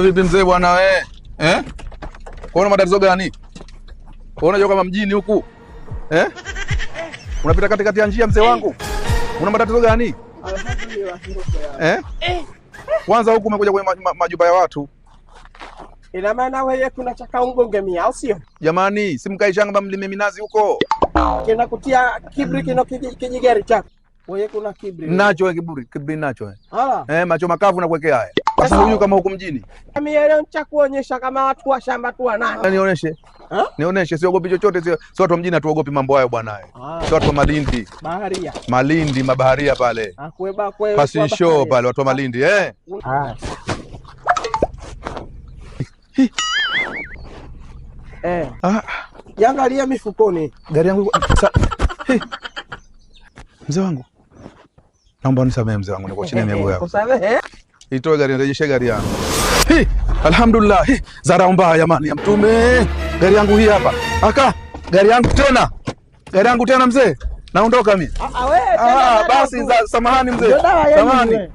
Vipi mzee bwana wewe? Kuna matatizo gani? Unajua kama mjini huku? Unapita katikati ya njia mzee wangu. Una matatizo gani? Kwanza huku umekuja kwenye majumba ya watu. Ina maana wewe kuna chaka ungonge mia au sio? Jamani, simkai shanga mlime minazi huko. Kina kutia kibri kino kijigari chako. Wewe kuna kibri. Nacho wewe kibri nacho wewe. Hala. Macho makavu na kuwekea haya. Sasa huyu kama huko mjini. Mimi leo nitakuonyesha kama watu wa shamba tu wanani. Nionyeshe. Nionyeshe, siogopi chochote, sio watu wa mjini hatuogopi mambo hayo bwana wewe. Sio watu wa Malindi. Baharia. Malindi, mabaharia pale. Akweba Pasi show pale watu wa Malindi, Yangalia mifukoni. Gari yangu. Mzee wangu. Naomba unisamehe mzee wangu, niko chini ya miguu yako. Kusamehe? Itoe gari, nirejeshe gari yangu. Alhamdulillah. Zara mbaya jamani ya Mtume. Gari yangu hii hapa. Aka, gari yangu tena. Gari yangu tena mzee. Naondoka mimi. Wewe. Basi samahani mzee. Samahani.